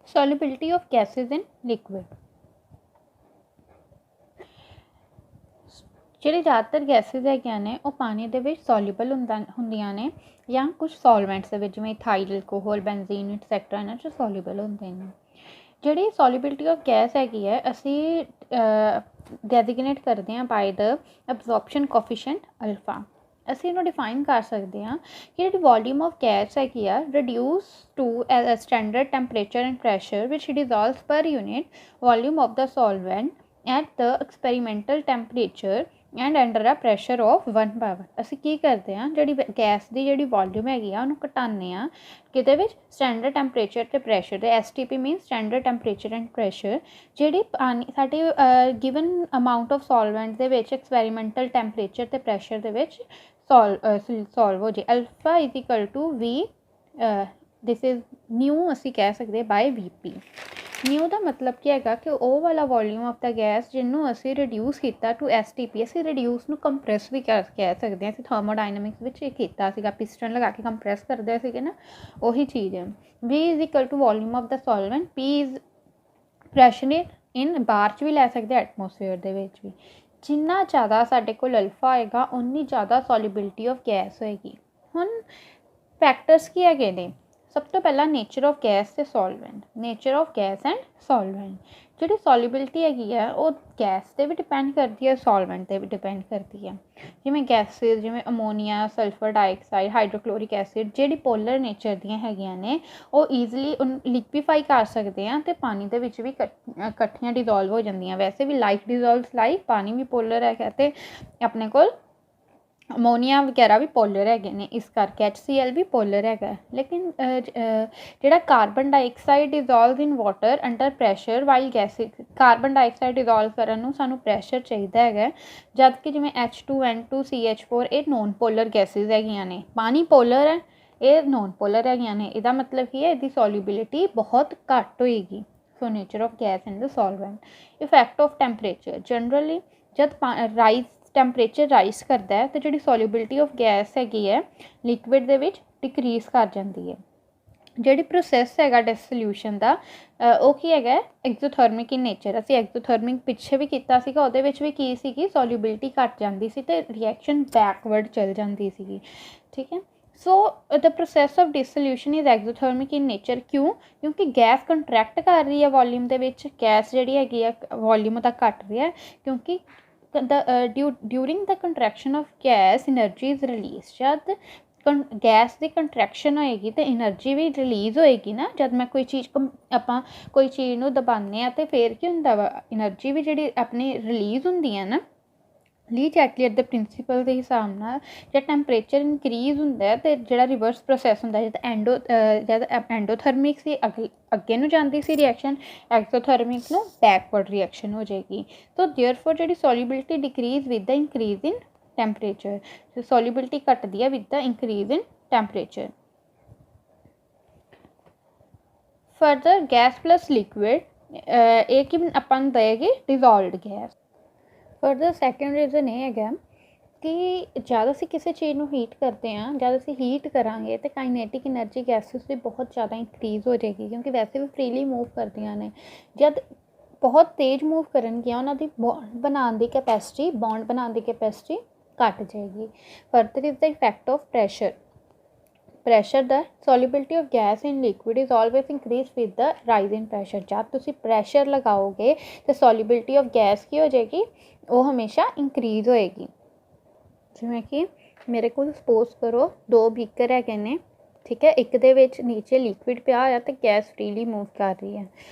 ਸੋਲਿਬਿਲਿਟੀ of gases in liquid. ਜਿਹੜੇ ਜ਼ਿਆਦਾਤਰ gases ਹੈਗੀਆਂ ਨੇ ਉਹ ਪਾਣੀ ਦੇ ਵਿੱਚ ਸੋਲਿਬਲ ਹੁੰਦੀਆਂ ਨੇ ਜਾਂ ਕੁਝ ਸੋਲਵੈਂਟਸ ਦੇ ਵਿੱਚ, ਜਿਵੇਂ ਇਥਾਈਲ ਅਲਕੋਹਲ, ਬੈਂਜ਼ੀਨ ਐਟਸੈਕਟਰਾ, ਇਹਨਾਂ 'ਚ ਸੋਲਿਬਲ ਹੁੰਦੇ ਨੇ। ਜਿਹੜੀ ਸੋਲਿਬਿਲਿਟੀ ਆਫ ਗੈਸ ਹੈਗੀ ਹੈ ਅਸੀਂ ਡੈਜ਼ੀਗਨੇਟ ਕਰਦੇ ਹਾਂ ਬਾਈ ਦ ਐਬਜ਼ੋਰਪਸ਼ਨ ਕੋਫੀਸ਼ੀਐਂਟ ਅਲਫਾ। ਅਸੀਂ ਇਹਨੂੰ ਡਿਫਾਈਨ ਕਰ ਸਕਦੇ ਹਾਂ ਕਿ ਜਿਹੜੀ ਵੋਲੀਊਮ ਆਫ ਗੈਸ ਹੈਗੀ ਆ reduce to standard temperature and pressure which dissolves per unit volume of the solvent at the experimental temperature and under a pressure of 1/1। ਅਸੀਂ ਕੀ ਕਰਦੇ ਹਾਂ, ਜਿਹੜੀ ਗੈਸ ਦੀ ਜਿਹੜੀ ਵੋਲੀਊਮ ਹੈਗੀ ਆ ਉਹਨੂੰ ਘਟਾਉਂਦੇ ਹਾਂ ਕਿਤੇ ਵਿੱਚ ਸਟੈਂਡਰਡ ਟੈਂਪਰੇਚਰ ਅਤੇ ਪ੍ਰੈਸ਼ਰ ਦੇ। STP mean standard temperature and pressure. ਜਿਹੜੀ ਪਾਣੀ ਸਾਡੀ ਗਿਵਨ ਅਮਾਊਂਟ ਆਫ ਸੋਲਵੈਂਟ ਦੇ ਵਿੱਚ ਐਕਸਪੈਰੀਮੈਂਟਲ ਟੈਂਪਰੇਚਰ ਅਤੇ ਪ੍ਰੈਸ਼ਰ ਦੇ ਵਿੱਚ ਸੋਲਵ ਹੋ ਜੇ। Alpha is equal to V, this is nu ਅਸੀਂ ਕਹਿ ਸਕਦੇ ਬਾਏ VP। ਨਿਊ ਦਾ ਮਤਲਬ ਕੀ ਹੈਗਾ ਕਿ ਉਹ ਵਾਲਾ ਵੋਲੀਊਮ ਆਫ ਦਾ ਗੈਸ ਜਿਹਨੂੰ ਅਸੀਂ ਰਿਡਿਊਸ ਕੀਤਾ ਟੂ STP। ਅਸੀਂ ਰਿਡਿਊਸ ਨੂੰ ਕੰਪਰੈਸ ਵੀ ਕਹਿ ਸਕਦੇ ਹਾਂ। ਅਸੀਂ ਥਰਮੋਡਾਇਨਾਮਿਕਸ ਵਿੱਚ ਇਹ ਕੀਤਾ ਸੀਗਾ, ਪਿਸਟਨ ਲਗਾ ਕੇ ਕੰਪਰੈਸ ਕਰਦੇ ਸੀਗੇ ਨਾ, ਉਹੀ ਚੀਜ਼ ਹੈ। V is equal to volume of the solvent, P is pressure in bar 'ਚ ਵੀ ਲੈ ਸਕਦੇ, ਐਟਮੋਸਫੇਅਰ ਦੇ ਵਿੱਚ ਵੀ। ਜਿੰਨਾ ਜ਼ਿਆਦਾ ਸਾਡੇ ਕੋਲ ਅਲਫਾ ਹੋਏਗਾ ਉਨੀ ਜ਼ਿਆਦਾ ਸੋਲਿਬਿਲਿਟੀ ਆਫ ਗੈਸ ਹੋਏਗੀ। ਹੁਣ ਫੈਕਟਰਸ ਕੀ ਹੈਗੇ ਨੇ? ਸਭ ਤੋਂ ਪਹਿਲਾਂ ਨੇਚਰ ਆਫ ਗੈਸ ਅਤੇ solvent. Nature of gas and solvent. ਜਿਹੜੀ ਸੋਲਿਬਿਲਿਟੀ ਹੈਗੀ ਆ ਉਹ ਗੈਸ 'ਤੇ ਵੀ ਡਿਪੈਂਡ ਕਰਦੀ ਹੈ, ਸੋਲਵੈਂਟ 'ਤੇ ਵੀ ਡਿਪੈਂਡ ਕਰਦੀ ਹੈ। ਜਿਵੇਂ ਗੈਸਿਸ, ਜਿਵੇਂ ਅਮੋਨੀਆ, ਸਲਫਰ ਡਾਈਆਕਸਾਈਡ, ਹਾਈਡਰੋਕਲੋਰਿਕ ਐਸਿਡ, ਜਿਹੜੀ ਪੋਲਰ ਨੇਚਰ ਦੀਆਂ ਹੈਗੀਆਂ ਨੇ ਉਹ ਈਜ਼ਲੀ ਲਿਕਵੀਫਾਈ ਕਰ ਸਕਦੇ ਆ ਅਤੇ ਪਾਣੀ ਦੇ ਵਿੱਚ ਵੀ ਇਕੱਠੀਆਂ ਡਿਜ਼ੋਲਵ ਹੋ ਜਾਂਦੀਆਂ। ਵੈਸੇ ਵੀ ਲਾਈਕ ਡਿਜ਼ੋਲਵਸ ਲਾਈਕ, ਪਾਣੀ ਵੀ ਪੋਲਰ ਹੈਗਾ ਅਤੇ ਆਪਣੇ ਕੋਲ ਅਮੋਨੀਆ ਵਗੈਰਾ ਵੀ ਪੋਲਰ ਹੈਗੇ ਨੇ, ਇਸ ਕਰਕੇ HCl ਵੀ ਪੋਲਰ ਹੈਗਾ। ਲੇਕਿਨ ਜਿਹੜਾ carbon dioxide dissolve in water under pressure while gases, carbon dioxide dissolve ਕਰਨ ਨੂੰ ਸਾਨੂੰ ਪ੍ਰੈਸ਼ਰ ਚਾਹੀਦਾ ਹੈਗਾ, ਜਦ ਕਿ ਜਿਵੇਂ H2N2 CH4 ਇਹ ਨੋਨ ਪੋਲਰ ਗੈਸਿਸ ਹੈਗੀਆਂ ਨੇ। ਪਾਣੀ ਪੋਲਰ ਹੈ, ਇਹ ਨੋਨ ਪੋਲਰ ਹੈਗੀਆਂ ਨੇ। ਇਹਦਾ ਮਤਲਬ ਕੀ ਹੈ, ਇਹਦੀ ਸੋਲਿਬਿਲਿਟੀ ਬਹੁਤ ਘੱਟ ਹੋਏਗੀ। So nature of gas and the solvent. Effect of temperature. Generally ਜਦ ਟੈਂਪਰੇਚਰ ਰਾਈਜ਼ ਕਰਦਾ ਹੈ ਅਤੇ ਜਿਹੜੀ ਸੋਲਿਬਿਲਿਟੀ ਆਫ ਗੈਸ ਹੈਗੀ ਹੈ ਲਿਕੁਇਡ ਦੇ ਵਿੱਚ ਡਿਕਰੀਜ਼ ਕਰ ਜਾਂਦੀ ਹੈ। ਜਿਹੜੀ ਪ੍ਰੋਸੈਸ ਹੈਗਾ ਡਿਸੋਲਿਊਸ਼ਨ ਦਾ ਉਹ ਕੀ ਹੈਗਾ, ਐਗਜ਼ੋਥਰਮਿਕ ਇਨ ਨੇਚਰ। ਅਸੀਂ ਐਗਜ਼ੋਥਰਮਿਕ ਪਿੱਛੇ ਵੀ ਕੀਤਾ ਸੀਗਾ, ਉਹਦੇ ਵਿੱਚ ਵੀ ਕੀ ਸੀਗੀ, ਸੋਲਿਬਿਲਿਟੀ ਘੱਟ ਜਾਂਦੀ ਸੀ ਅਤੇ ਰਿਐਕਸ਼ਨ ਬੈਕਵਰਡ ਚਲ ਜਾਂਦੀ ਸੀਗੀ। ਠੀਕ ਹੈ। So the process of dissolution is exothermic in nature. ਕਿਉਂ? ਕਿਉਂਕਿ ਗੈਸ ਕੰਟਰੈਕਟ ਕਰ ਰਹੀ ਹੈ ਵੋਲੀਊਮ ਦੇ ਵਿੱਚ। ਗੈਸ ਜਿਹੜੀ ਹੈਗੀ ਆ ਵੋਲੀਊਮ ਉਹਦਾ ਘੱਟ ਰਿਹਾ ਕਿਉਂਕਿ during the contraction of gas energy is release. ਜਦ ਗੈਸ ਦੀ ਕੰਟਰੈਕਸ਼ਨ ਹੋਏਗੀ ਅਤੇ ਐਨਰਜੀ ਵੀ ਰਿਲੀਜ਼ ਹੋਏਗੀ ਨਾ। ਜਦ ਮੈਂ ਕੋਈ ਚੀਜ਼ ਆਪਾਂ ਕੋਈ ਚੀਜ਼ ਨੂੰ ਦਬਾਉਂਦੇ ਹਾਂ ਅਤੇ ਫਿਰ ਕੀ ਹੁੰਦਾ ਵਾ, ਐਨਰਜੀ ਵੀ ਜਿਹੜੀ ਆਪਣੀ ਰਿਲੀਜ਼ ਹੁੰਦੀ ਹੈ ਨਾ। ਲੀ ਚੈਟਲੀਅਰ ਦੇ ਪ੍ਰਿੰਸੀਪਲ ਦੇ ਹਿਸਾਬ ਨਾਲ ਜੇ ਟੈਂਪਰੇਚਰ ਇਨਕਰੀਜ਼ ਹੁੰਦਾ ਹੈ ਅਤੇ ਜਿਹੜਾ ਰਿਵਰਸ ਪ੍ਰੋਸੈਸ ਹੁੰਦਾ, ਜਦ ਐਂਡੋਥਰਮਿਕ ਸੀ ਅੱਗੇ ਨੂੰ ਜਾਂਦੀ ਸੀ ਰਿਐਕਸ਼ਨ, ਐਕਸੋਥਰਮਿਕ ਨੂੰ ਬੈਕਵਰਡ ਰਿਐਕਸ਼ਨ ਹੋ ਜਾਏਗੀ। ਸੋ ਦੇਅਰਫੋਰ ਜਿਹੜੀ solubility decrease with the increase in temperature. Solubility ਘਟਦੀ ਹੈ with the increase in temperature. Further gas plus liquid ਇਹ ਕੀ ਆਪਾਂ ਨੂੰ ਦੇਗੀ, dissolved gas. Further second reason ਇਹ ਹੈਗਾ ਕਿ ਜਦ ਅਸੀਂ ਕਿਸੇ ਚੀਜ਼ ਨੂੰ ਹੀਟ ਕਰਦੇ ਹਾਂ, ਜਦ ਅਸੀਂ ਹੀਟ ਕਰਾਂਗੇ ਤਾਂ ਕਾਈਨੈਟਿਕ ਐਨਰਜੀ ਗੈਸਿਸ ਵੀ ਬਹੁਤ ਜ਼ਿਆਦਾ ਇਨਕਰੀਜ਼ ਹੋ ਜਾਏਗੀ, ਕਿਉਂਕਿ ਵੈਸੇ ਵੀ ਫਰੀਲੀ ਮੂਵ ਕਰਦੀਆਂ ਨੇ। ਜਦ ਬਹੁਤ ਤੇਜ਼ ਮੂਵ ਕਰਨਗੀਆਂ ਉਹਨਾਂ ਦੀ ਬੌਂਡ ਬਣਾਉਣ ਦੀ ਕੈਪੈਸਿਟੀ ਘੱਟ ਜਾਏਗੀ। Further is the effect of pressure. Pressure ਦਾ solubility of gas in liquid is always increase with the rise in pressure. ਜਦ ਤੁਸੀਂ ਪ੍ਰੈਸ਼ਰ ਲਗਾਓਗੇ ਤਾਂ ਸੋਲਿਬਿਲਿਟੀ ਆਫ ਗੈਸ ਕੀ ਹੋ ਜਾਏਗੀ, ਉਹ ਹਮੇਸ਼ਾ ਇਨਕਰੀਜ਼ ਹੋਏਗੀ। ਜਿਵੇਂ ਕਿ ਮੇਰੇ ਕੋਲ ਸਪੋਜ਼ ਕਰੋ 2 ਬੀਕਰ ਹੈਗੇ ਨੇ, ਠੀਕ ਹੈ। ਇੱਕ ਦੇ ਵਿੱਚ ਨੀਚੇ ਲਿਕੁਇਡ ਪਿਆ ਹੋਇਆ ਅਤੇ ਗੈਸ ਫਰੀਲੀ ਮੂਵ ਕਰ ਰਹੀ ਹੈ।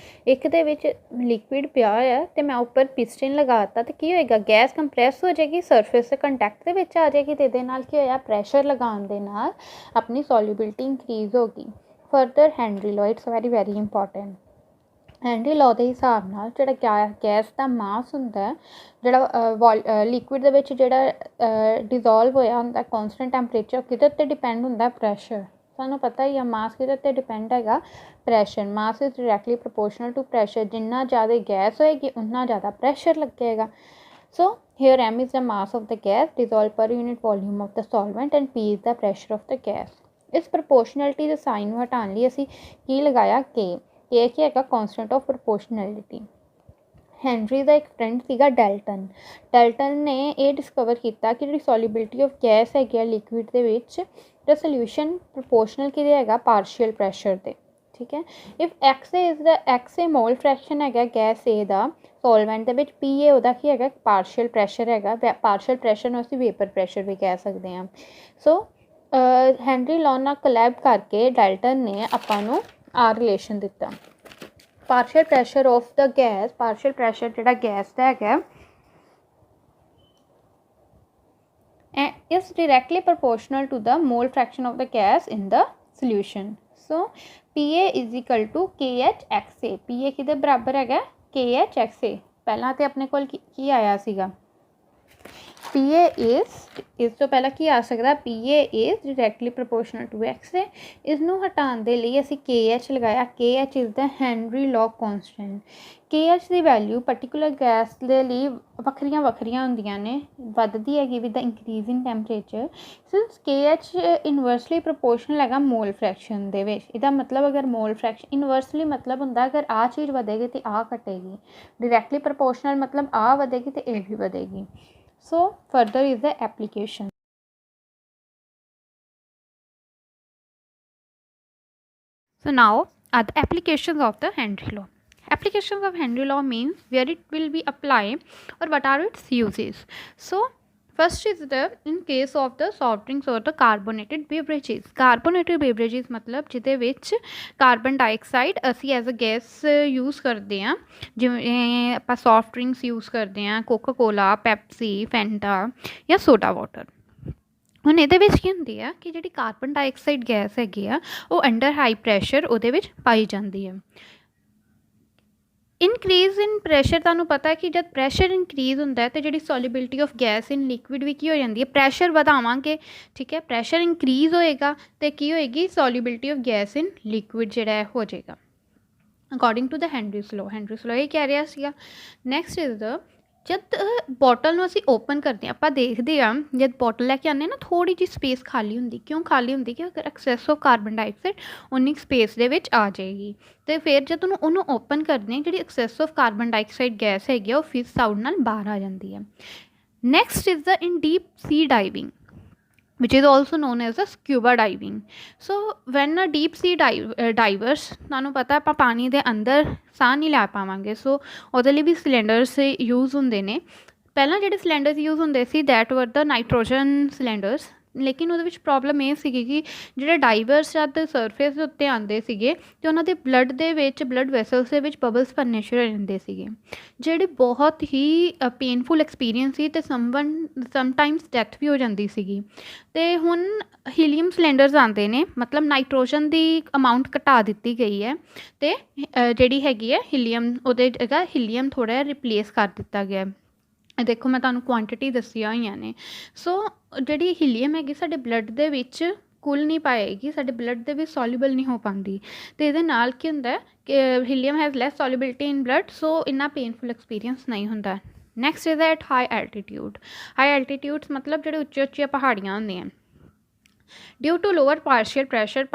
ਇੱਕ ਦੇ ਵਿੱਚ ਲਿਕੁਇਡ ਪਿਆ ਹੋਇਆ ਅਤੇ ਮੈਂ ਉੱਪਰ ਪਿਸਟਨ ਲਗਾ ਦਿੱਤਾ ਤਾਂ ਕੀ ਹੋਏਗਾ, ਗੈਸ ਕੰਪਰੈਸ ਹੋ ਜਾਏਗੀ, ਸਰਫੇਸ ਦੇ ਕੰਟੈਕਟ ਦੇ ਵਿੱਚ ਆ ਜਾਏਗੀ ਅਤੇ ਇਹਦੇ ਨਾਲ ਕੀ ਹੋਇਆ, ਪ੍ਰੈਸ਼ਰ ਲਗਾਉਣ ਦੇ ਨਾਲ ਆਪਣੀ ਸੋਲਿਬਿਲਿਟੀ ਇਨਕਰੀਜ਼ ਹੋ ਗਈ। Further Henry law, it's very important. Henry law ਦੇ ਹਿਸਾਬ ਨਾਲ ਜਿਹੜਾ ਗੈਸ ਦਾ ਮਾਸ ਹੁੰਦਾ, ਜਿਹੜਾ ਲਿਕੁਇਡ ਦੇ ਵਿੱਚ ਜਿਹੜਾ ਡਿਜ਼ੋਲਵ ਹੋਇਆ ਹੁੰਦਾ ਕੌਨਸਟੈਂਟ ਟੈਂਪਰੇਚਰ, ਕਿਹਦੇ ਉੱਤੇ ਡਿਪੈਂਡ ਹੁੰਦਾ, ਪ੍ਰੈਸ਼ਰ। ਸਾਨੂੰ ਪਤਾ ਹੀ ਆ ਮਾਸ ਕਿਹਦੇ ਉੱਤੇ ਡਿਪੈਂਡ ਹੈਗਾ, pressure. Mass is directly proportional to pressure. ਜਿੰਨਾ ਜ਼ਿਆਦਾ ਗੈਸ ਹੋਏਗੀ ਉਨਾ ਜ਼ਿਆਦਾ ਪ੍ਰੈਸ਼ਰ ਲੱਗੇਗਾ। ਸੋ here m is the mass of the gas dissolved per unit volume of the solvent and p is the pressure of the gas। ਇਸ ਪ੍ਰੋਪੋਰਸ਼ਨੈਲਿਟੀ ਦੇ sign ਨੂੰ ਹਟਾਉਣ ਲਈ ਅਸੀਂ ਕੀ ਲਗਾਇਆ, K। ਇਹ ਕੀ ਹੈਗਾ ਕੌਂਸਟੈਂਟ ਆਫ ਪ੍ਰੋਪੋਰਸ਼ਨੈਲਿਟੀ। ਹੈਨਰੀ ਦਾ ਇੱਕ ਫਰੈਂਡ ਸੀਗਾ ਡੈਲਟਨ ਨੇ ਇਹ ਡਿਸਕਵਰ ਕੀਤਾ ਕਿ ਜਿਹੜੀ ਸੋਲਿਬਿਲਿਟੀ ਆਫ ਗੈਸ ਹੈਗੀ ਆ ਲਿਕੁਇਡ ਦੇ ਵਿੱਚ ਦਾ ਸੋਲਿਊਸ਼ਨ ਪ੍ਰੋਪੋਰਸ਼ਨਲ ਕਿਹਦੇ ਹੈਗਾ ਪਾਰਸ਼ੀਅਲ ਪ੍ਰੈਸ਼ਰ ਦੇ। ਠੀਕ ਹੈ, if X A mole fraction ਹੈਗਾ ਗੈਸ ਏ ਦਾ ਸੋਲਵੈਂਟ ਦੇ ਵਿੱਚ, ਪੀ ਏ ਉਹਦਾ ਕੀ ਹੈਗਾ ਪਾਰਸ਼ੀਅਲ ਪ੍ਰੈਸ਼ਰ ਹੈਗਾ। ਪਾਰਸ਼ੀਅਲ ਪ੍ਰੈਸ਼ਰ ਨੂੰ ਅਸੀਂ ਵੇਪਰ ਪ੍ਰੈਸ਼ਰ ਵੀ ਕਹਿ ਸਕਦੇ ਹਾਂ। ਸੋ ਹੈਨਰੀ ਲੌਨ ਨਾਲ ਕੋਲੈਬ ਕਰਕੇ ਡੈਲਟਨ ਨੇ ਆਪਾਂ ਨੂੰ ਆਹ ਰਿਲੇਸ਼ਨ ਦਿੱਤਾ। Partial pressure of the gas, partial pressure ਜਿਹੜਾ ਗੈਸ ਦਾ ਹੈਗਾ is directly proportional to the mole fraction of the gas in the solution. So PA is equal to KHXA। PA ਕਿਹਦੇ ਬਰਾਬਰ ਹੈਗਾ KHXA। ਪਹਿਲਾਂ ਤੇ ਆਪਣੇ ਕੋਲ ਕੀ ਆਇਆ ਸੀਗਾ PA is, ਇਸ ਤੋਂ ਪਹਿਲਾਂ ਕੀ ਆ ਸਕਦਾ PA is directly proportional to XA। ਇਸ ਨੂੰ ਹਟਾਉਣ ਦੇ ਲਈ ਅਸੀਂ KH ਲਗਾਇਆ। KH is the Henry log constant। KH the value particular gas ਦੇ ਲਈ ਵੱਖਰੀਆਂ ਹੁੰਦੀਆਂ ਨੇ, ਵੱਧਦੀ ਹੈਗੀ with the increase in temperature. Since KH inversely proportional ਹੈਗਾ ਮੋਲ ਫ੍ਰੈਕਸ਼ਨ ਦੇ ਵਿੱਚ। ਇਹਦਾ ਮਤਲਬ ਅਗਰ ਮੋਲ ਫ੍ਰੈਕਸ਼ਨ ਇਨਵਰਸਲੀ ਮਤਲਬ ਹੁੰਦਾ ਅਗਰ ਆਹ ਚੀਜ਼ ਵਧੇਗੀ ਤੇ ਆਹ ਘਟੇਗੀ, ਡਾਇਰੈਕਟਲੀ ਪ੍ਰੋਪੋਰਸ਼ਨਲ ਮਤਲਬ ਆਹ ਵਧੇਗੀ ਤੇ ਇਹ ਵੀ ਵਧੇਗੀ। So further is the application. So now are the applications of the Henry law. Applications of Henry law means where it will be applied or what are its uses. So first is the in case of the soft drinks or the carbonated beverages। carbonated beverages मतलब ਜਿਹਦੇ ਵਿੱਚ carbon dioxide ਅਸੀਂ as a gas use ਕਰਦੇ ਹਾਂ, ਜਿਵੇਂ ਆਪਾਂ soft drinks use ਕਰਦੇ ਹਾਂ ਕੋਕਾ ਕੋਲਾ, ਪੈਪਸੀ, ਫੈਂਟਾ ਜਾਂ ਸੋਡਾ ਵਾਟਰ। ਹੁਣ ਇਹਦੇ ਵਿੱਚ ਕੀ ਹੁੰਦੀ ਆ ਕਿ ਜਿਹੜੀ ਕਾਰਬਨ ਡਾਈਆਕਸਾਈਡ ਗੈਸ ਹੈਗੀ ਆ ਉਹ ਅੰਡਰ ਹਾਈ ਪ੍ਰੈਸ਼ਰ ਉਹਦੇ ਵਿੱਚ ਪਾਈ ਜਾਂਦੀ ਹੈ। ਇਨਕਰੀਜ਼ ਇਨ ਪ੍ਰੈਸ਼ਰ, ਤੁਹਾਨੂੰ ਪਤਾ ਕਿ ਜਦ ਪ੍ਰੈਸ਼ਰ ਇਨਕਰੀਜ਼ ਹੁੰਦਾ ਹੈ ਤਾਂ ਜਿਹੜੀ ਸੋਲਿਬਿਲਿਟੀ ਆਫ ਗੈਸ ਇਨ ਲਿਕੁਇਡ ਵੀ ਕੀ ਹੋ ਜਾਂਦੀ ਹੈ, ਪ੍ਰੈਸ਼ਰ ਵਧਾਵਾਂਗੇ। ਠੀਕ ਹੈ, ਪ੍ਰੈਸ਼ਰ ਇਨਕਰੀਜ਼ ਹੋਏਗਾ ਅਤੇ ਕੀ ਹੋਏਗੀ solubility of gas in liquid ਜਿਹੜਾ ਹੈ ਹੋ ਜਾਏਗਾ according to the Henry's law. Henry's law ਇਹ ਕਹਿ ਰਿਹਾ ਸੀਗਾ। ਨੈਕਸਟ ਇਜ਼ ਦ ਜਦ ਬੋਟਲ ਨੂੰ ਅਸੀਂ ਓਪਨ ਕਰਦੇ ਹਾਂ ਆਪਾਂ ਦੇਖਦੇ ਹਾਂ ਜਦ ਬੋਟਲ ਲੈ ਕੇ ਆਉਂਦੇ ਹਾਂ ਨਾ ਥੋੜ੍ਹੀ ਜਿਹੀ ਸਪੇਸ ਖਾਲੀ ਹੁੰਦੀ। ਕਿਉਂ ਖਾਲੀ ਹੁੰਦੀ ਕਿ ਅਗਰ ਐਕਸੈਸ ਆਫ ਕਾਰਬਨ ਡਾਈਆਕਸਾਈਡ ਉਨੀ ਸਪੇਸ ਦੇ ਵਿੱਚ ਆ ਜਾਏਗੀ ਅਤੇ ਫਿਰ ਜਦ ਉਹਨੂੰ ਓਪਨ ਕਰਦੇ ਹਾਂ ਜਿਹੜੀ access of carbon dioxide gas ਹੈਗੀ ਆ ਉਹ ਫਿਜ਼ ਸਾਊਂਡ ਨਾਲ ਬਾਹਰ ਆ ਜਾਂਦੀ ਹੈ। Next is the in deep C diving which is also known as the scuba diving. So when a deep sea divers, ਤੁਹਾਨੂੰ ਪਤਾ ਆਪਾਂ ਪਾਣੀ ਦੇ ਅੰਦਰ ਸਾਹ ਨਹੀਂ ਲੈ ਪਾਵਾਂਗੇ, ਸੋ ਉਹਦੇ ਲਈ ਵੀ ਸਿਲੰਡਰਸ ਯੂਜ਼ ਹੁੰਦੇ ਨੇ। ਪਹਿਲਾਂ ਜਿਹੜੇ ਸਿਲੰਡਰਸ ਯੂਜ਼ ਹੁੰਦੇ ਸੀ ਦੈਟ ਵਰ ਦ ਨਾਈਟ੍ਰੋਜਨ ਸਿਲੰਡਰਸ, ਲੇਕਿਨ ਉਹਦੇ ਵਿੱਚ ਪ੍ਰੋਬਲਮ ਇਹ ਸੀਗੀ ਕਿ ਜਿਹੜੇ ਡਾਈਵਰਸ ਜਦ ਸਰਫੇਸ ਦੇ ਉੱਤੇ ਆਉਂਦੇ ਸੀਗੇ ਅਤੇ ਉਹਨਾਂ ਦੇ ਬਲੱਡ ਦੇ ਵਿੱਚ ਬਲੱਡ ਵੈਸਲਸ ਦੇ ਵਿੱਚ ਬਬਲਸ ਬਣਨੇ ਸ਼ੁਰੂ ਹੋ ਜਾਂਦੇ ਸੀਗੇ, ਜਿਹੜੇ ਬਹੁਤ ਹੀ ਪੇਨਫੁਲ ਐਕਸਪੀਰੀਅੰਸ ਸੀ ਅਤੇ ਸਮਟਾਈਮਸ ਡੈਥ ਵੀ ਹੋ ਜਾਂਦੀ ਸੀਗੀ। ਅਤੇ ਹੁਣ ਹੀਲੀਅਮ ਸਿਲੰਡਰਸ ਆਉਂਦੇ ਨੇ, ਮਤਲਬ ਨਾਈਟ੍ਰੋਜਨ ਦੀ ਅਮਾਊਂਟ ਘਟਾ ਦਿੱਤੀ ਗਈ ਹੈ ਅਤੇ ਜਿਹੜੀ ਹੈਗੀ ਹੈ ਹੀਲੀਅਮ, ਉਹਦੇ ਜਗ੍ਹਾ ਹੀਲੀਅਮ ਥੋੜ੍ਹਾ ਜਿਹਾ ਰਿਪਲੇਸ ਕਰ ਦਿੱਤਾ ਗਿਆ। ਦੇਖੋ ਮੈਂ ਤੁਹਾਨੂੰ ਕੁਆਂਟਿਟੀ ਦੱਸੀਆਂ ਹੋਈਆਂ ਨੇ। ਸੋ ਜਿਹੜੀ ਹੀਲੀਅਮ ਹੈਗੀ ਸਾਡੇ ਬਲੱਡ ਦੇ ਵਿੱਚ ਘੁਲ ਨਹੀਂ ਪਾਏਗੀ, ਸਾਡੇ ਬਲੱਡ ਦੇ ਵਿੱਚ ਸੋਲਿਬਲ ਨਹੀਂ ਹੋ ਪਾਉਂਦੀ ਅਤੇ ਇਹਦੇ ਨਾਲ ਕੀ ਹੁੰਦਾ ਕਿ helium has less solubility in blood, so ਇੰਨਾ ਪੇਨਫੁਲ ਐਕਸਪੀਰੀਅੰਸ ਨਹੀਂ ਹੁੰਦਾ। Next is at high altitude. High altitudes ਮਤਲਬ ਜਿਹੜੇ ਉੱਚੀਆਂ ਪਹਾੜੀਆਂ ਹੁੰਦੀਆਂ due to lower partial pressure,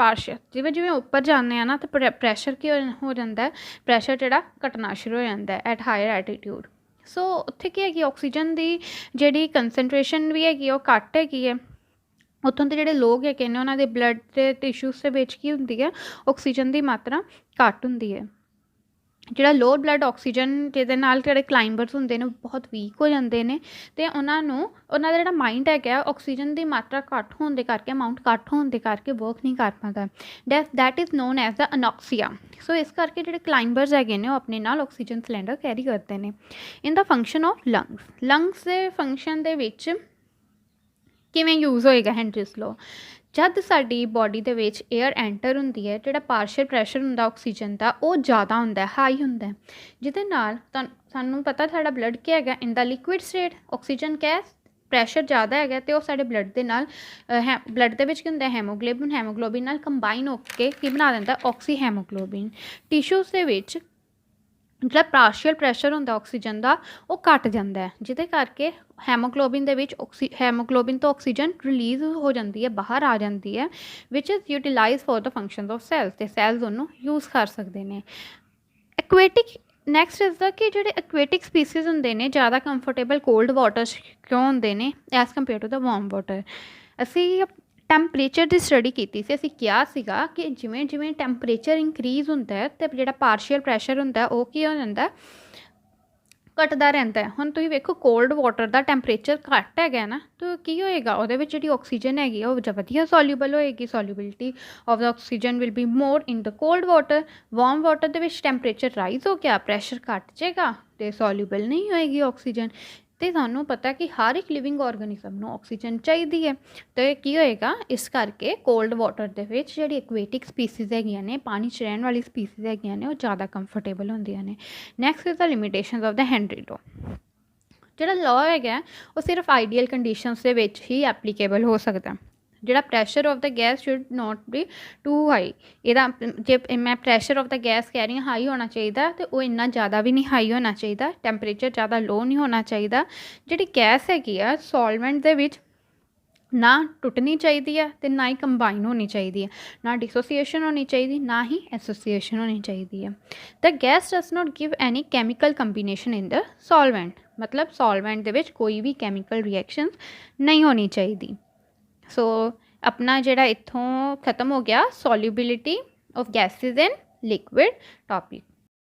ਜਿਵੇਂ ਜਿਵੇਂ ਉੱਪਰ ਜਾਂਦੇ ਆ ਨਾ ਤਾਂ ਪ੍ਰੈਸ਼ਰ ਕੀ ਹੋ ਜਾਂਦਾ, ਪ੍ਰੈਸ਼ਰ ਜਿਹੜਾ ਘਟਣਾ ਸ਼ੁਰੂ ਹੋ ਜਾਂਦਾ ਐਟ ਹਾਇਰ ਐਲਟੀਟਿਊਡ। ਸੋ ਉੱਥੇ ਕੀ ਹੈਗੀ ਆਕਸੀਜਨ ਦੀ ਜਿਹੜੀ ਕੰਸਨਟ੍ਰੇਸ਼ਨ ਵੀ ਹੈਗੀ ਉਹ ਘੱਟ ਹੈਗੀ ਹੈ। ਉੱਥੋਂ ਦੇ ਜਿਹੜੇ ਲੋਕ ਹੈਗੇ ਨੇ ਉਹਨਾਂ ਦੇ ਬਲੱਡ ਦੇ ਟਿਸ਼ੂਜ਼ ਦੇ ਵਿੱਚ ਕੀ ਹੁੰਦੀ ਹੈ ਆਕਸੀਜਨ ਦੀ ਮਾਤਰਾ ਘੱਟ ਹੁੰਦੀ ਹੈ। ਜਿਹੜਾ ਲੋਅਰ ਬਲੱਡ ਆਕਸੀਜਨ ਜਿਹਦੇ ਨਾਲ ਜਿਹੜੇ ਕਲਾਈਂਬਰਸ ਹੁੰਦੇ ਨੇ ਬਹੁਤ ਵੀਕ ਹੋ ਜਾਂਦੇ ਨੇ ਅਤੇ ਉਹਨਾਂ ਦਾ ਜਿਹੜਾ ਮਾਈਂਡ ਹੈਗਾ ਆਕਸੀਜਨ ਦੀ ਮਾਤਰਾ ਘੱਟ ਹੋਣ ਦੇ ਕਰਕੇ, ਅਮਾਊਂਟ ਘੱਟ ਹੋਣ ਦੇ ਕਰਕੇ ਵਰਕ ਨਹੀਂ ਕਰ ਪਾਉਂਦਾ। ਦੈਟ ਇਜ਼ ਨੋਨ ਐਜ਼ ਦ ਅਨੋਕਸੀਆ। ਸੋ ਇਸ ਕਰਕੇ ਜਿਹੜੇ ਕਲਾਈਂਬਰਸ ਹੈਗੇ ਨੇ ਉਹ ਆਪਣੇ ਨਾਲ ਆਕਸੀਜਨ ਸਿਲੰਡਰ ਕੈਰੀ ਕਰਦੇ ਨੇ। ਇਨ ਦਾ ਫੰਕਸ਼ਨ ਆਫ ਲੰਗਸ ਦੇ ਫੰਕਸ਼ਨ ਦੇ ਵਿੱਚ ਕਿਵੇਂ ਯੂਜ਼ ਹੋਏਗਾ ਹੈਨਰੀਜ਼ ਲਾਅ। ਜਦ ਸਾਡੀ ਬੋਡੀ ਦੇ ਵਿੱਚ ਏਅਰ ਐਂਟਰ ਹੁੰਦੀ ਹੈ ਜਿਹੜਾ ਪਾਰਸ਼ੀਅਲ ਪ੍ਰੈਸ਼ਰ ਹੁੰਦਾ ਆਕਸੀਜਨ ਦਾ ਉਹ ਜ਼ਿਆਦਾ ਹੁੰਦਾ, ਹਾਈ ਹੁੰਦਾ, ਜਿਹਦੇ ਨਾਲ ਸਾਨੂੰ ਪਤਾ ਸਾਡਾ ਬਲੱਡ ਕੀ ਹੈਗਾ in the liquid state, oxygen gas pressure ਜ਼ਿਆਦਾ ਹੈਗਾ ਅਤੇ ਉਹ ਸਾਡੇ ਬਲੱਡ ਦੇ ਨਾਲ ਬਲੱਡ ਦੇ ਵਿੱਚ ਕੀ ਹੁੰਦਾ ਹੈਮੋਗਲੋਬਿਨ ਨਾਲ ਕੰਬਾਈਨ ਹੋ ਕੇ ਕੀ ਬਣਾ ਦਿੰਦਾ ਆਕਸੀ ਹੈਮੋਗਲੋਬਿਨ। ਟਿਸ਼ੂਜ਼ ਦੇ ਵਿੱਚ ਜਿਹੜਾ ਪਾਰਸ਼ੀਅਲ ਪ੍ਰੈਸ਼ਰ ਹੁੰਦਾ ਆਕਸੀਜਨ ਦਾ ਉਹ ਘਟ ਜਾਂਦਾ ਹੈ, ਜਿਹਦੇ ਕਰਕੇ ਹੈਮੋਗਲੋਬਿਨ ਦੇ ਵਿੱਚ ਹੈਮੋਗਲੋਬਿਨ ਤੋਂ ਆਕਸੀਜਨ ਰਿਲੀਜ਼ ਹੋ ਜਾਂਦੀ ਹੈ, ਬਾਹਰ ਆ ਜਾਂਦੀ ਹੈ, which is utilise for the functions of cells, ਤੇ ਸੈਲਸ ਉਹਨੂੰ ਯੂਜ਼ ਕਰ ਸਕਦੇ ਨੇ। ਐਕੁਏਟਿਕ ਨੈਕਸਟ ਇਜ਼ ਦਾ ਕਿ ਜਿਹੜੇ ਐਕੁਏਟਿਕ ਸਪੀਸੀਜ਼ ਹੁੰਦੇ ਨੇ ਜ਼ਿਆਦਾ ਕੰਫਰਟੇਬਲ ਕੋਲਡ ਵਾਟਰ ਕਿਉਂ ਹੁੰਦੇ ਨੇ as compare to the warm water. ਅਸੀਂ ਟੈਂਪਰੇਚਰ ਦੀ ਸਟੱਡੀ ਕੀਤੀ ਸੀ, ਅਸੀਂ ਕਿਹਾ ਸੀਗਾ ਕਿ ਜਿਵੇਂ ਜਿਵੇਂ ਟੈਂਪਰੇਚਰ ਇੰਕਰੀਜ਼ ਹੁੰਦਾ ਹੈ ਅਤੇ ਜਿਹੜਾ ਪਾਰਸ਼ੀਅਲ ਪ੍ਰੈਸ਼ਰ ਹੁੰਦਾ ਉਹ ਕੀ ਹੋ ਜਾਂਦਾ, ਘਟਦਾ ਰਹਿੰਦਾ ਹੈ। ਹੁਣ ਤੁਸੀਂ ਵੇਖੋ ਕੋਲਡ ਵਾਟਰ ਦਾ ਟੈਂਪਰੇਚਰ ਘੱਟ ਹੈਗਾ ਨਾ, ਤਾਂ ਕੀ ਹੋਏਗਾ, ਉਹਦੇ ਵਿੱਚ ਜਿਹੜੀ ਆਕਸੀਜਨ ਹੈਗੀ ਉਹ ਵਧੀਆ ਸੋਲਿਊਬਲ ਹੋਏਗੀ, solubility of the oxygen will be more in the cold water. Warm water ਦੇ ਵਿੱਚ ਟੈਂਪਰੇਚਰ ਰਾਈਜ਼ ਹੋ ਗਿਆ, ਪ੍ਰੈਸ਼ਰ ਘੱਟ ਜਾਏਗਾ ਅਤੇ ਸੋਲਿਊਬਲ ਨਹੀਂ ਹੋਏਗੀ ਆਕਸੀਜਨ। ਅਤੇ ਸਾਨੂੰ ਪਤਾ ਕਿ ਹਰ ਇੱਕ ਲਿਵਿੰਗ ਔਰਗੈਨਿਜ਼ਮ ਨੂੰ ਆਕਸੀਜਨ ਚਾਹੀਦੀ ਹੈ, ਅਤੇ ਕੀ ਹੋਏਗਾ, ਇਸ ਕਰਕੇ ਕੋਲਡ ਵਾਟਰ ਦੇ ਵਿੱਚ ਜਿਹੜੀ ਐਕੁਏਟਿਕ ਸਪੀਸੀਜ਼ ਹੈਗੀਆਂ ਨੇ, ਪਾਣੀ 'ਚ ਰਹਿਣ ਵਾਲੀ ਸਪੀਸੀਜ਼ ਹੈਗੀਆਂ ਨੇ, ਉਹ ਜ਼ਿਆਦਾ ਕੰਫਰਟੇਬਲ ਹੁੰਦੀਆਂ ਨੇ। Next is the limitations of the Henry law. ਜਿਹੜਾ ਲਾਅ ਹੈਗਾ ਉਹ ਸਿਰਫ ਆਈਡੀਅਲ ਕੰਡੀਸ਼ਨਸ ਦੇ ਵਿੱਚ ਹੀ ਐਪਲੀਕੇਬਲ ਹੋ ਸਕਦਾ। ਜਿਹੜਾ pressure of the gas should not be too high, ਇਹਦਾ ਜੇ ਮੈਂ ਪ੍ਰੈਸ਼ਰ ਆਫ ਦ ਗੈਸ ਕਹਿ ਰਹੀ ਹਾਂ ਹਾਈ ਹੋਣਾ ਚਾਹੀਦਾ, ਅਤੇ ਉਹ ਇੰਨਾ ਜ਼ਿਆਦਾ ਵੀ ਨਹੀਂ ਹਾਈ ਹੋਣਾ ਚਾਹੀਦਾ, ਟੈਂਪਰੇਚਰ ਜ਼ਿਆਦਾ ਲੋ ਨਹੀਂ ਹੋਣਾ ਚਾਹੀਦਾ। ਜਿਹੜੀ ਗੈਸ ਹੈਗੀ ਆ ਸੋਲਵੈਂਟ ਦੇ ਵਿੱਚ ਨਾ ਟੁੱਟਣੀ ਚਾਹੀਦੀ ਹੈ ਅਤੇ ਨਾ ਹੀ ਕੰਬਾਈਨ ਹੋਣੀ ਚਾਹੀਦੀ ਹੈ, ਨਾ ਡਿਸੋਸੀਏਸ਼ਨ ਹੋਣੀ ਚਾਹੀਦੀ, ਨਾ ਹੀ ਐਸੋਸੀਏਸ਼ਨ ਹੋਣੀ ਚਾਹੀਦੀ ਹੈ। The gas does not give any chemical combination in the solvent, ਮਤਲਬ ਸੋਲਵੈਂਟ ਦੇ ਵਿੱਚ ਕੋਈ ਵੀ ਕੈਮੀਕਲ ਰਿਐਕਸ਼ਨ ਨਹੀਂ ਹੋਣੀ ਚਾਹੀਦੀ। ਸੋ ਆਪਣਾ ਜਿਹੜਾ ਇੱਥੋਂ ਖਤਮ ਹੋ ਗਿਆ ਸੋਲਿਊਬਿਲਿਟੀ ਆਫ ਗੈਸਿਜ਼ ਇਨ ਲਿਕੁਇਡ ਟੌਪਿਕ।